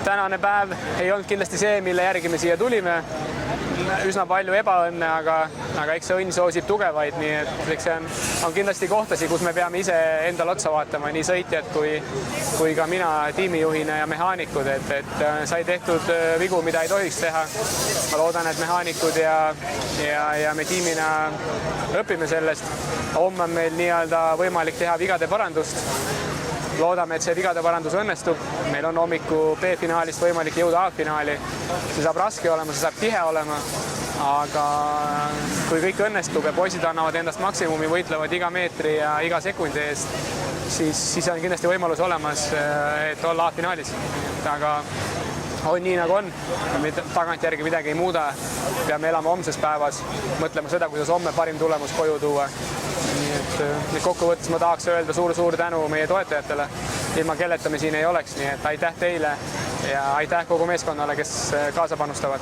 tänane päev ei olnud kindlasti see, mille järgi me siia tulime. Üsna palju ebaõnne, aga eks see õnn soosib tugevaid, nii et eks see on kindlasti kohtasi, kus me peame ise endale otsa vaatama, nii sõitjad kui ka mina tiimijuhina ja mehaanikud, et sai tehtud vigu, mida ei tohiks teha. Ma loodan, et mehaanikud ja me tiimina õpime sellest. Homme on meil nii-öelda võimalik teha vigade parandust. Loodame, et see vigade parandus õnnestub. Meil on hommiku B-finaalist võimalik jõuda A-finaali. See saab raske olema, see saab tihe olema, aga kui kõik õnnestub ja poisid annavad endast maksimumi, võitlevad iga meetri ja iga sekundi eest, siis on kindlasti võimalus olemas, et olla A-finaalis. Aga on nii, nagu on. Tagantjärgi midagi ei muuda. Peame elama homses päevas, mõtlema seda, kuidas homme parim tulemus koju tuua. Nii et kokkuvõttes ma tahaks öelda suur tänu meie toetajatele. Ilma kelleta me siin ei oleks, nii et aitäh teile ja aitäh kogu meeskonnale, kes kaasa panustavad.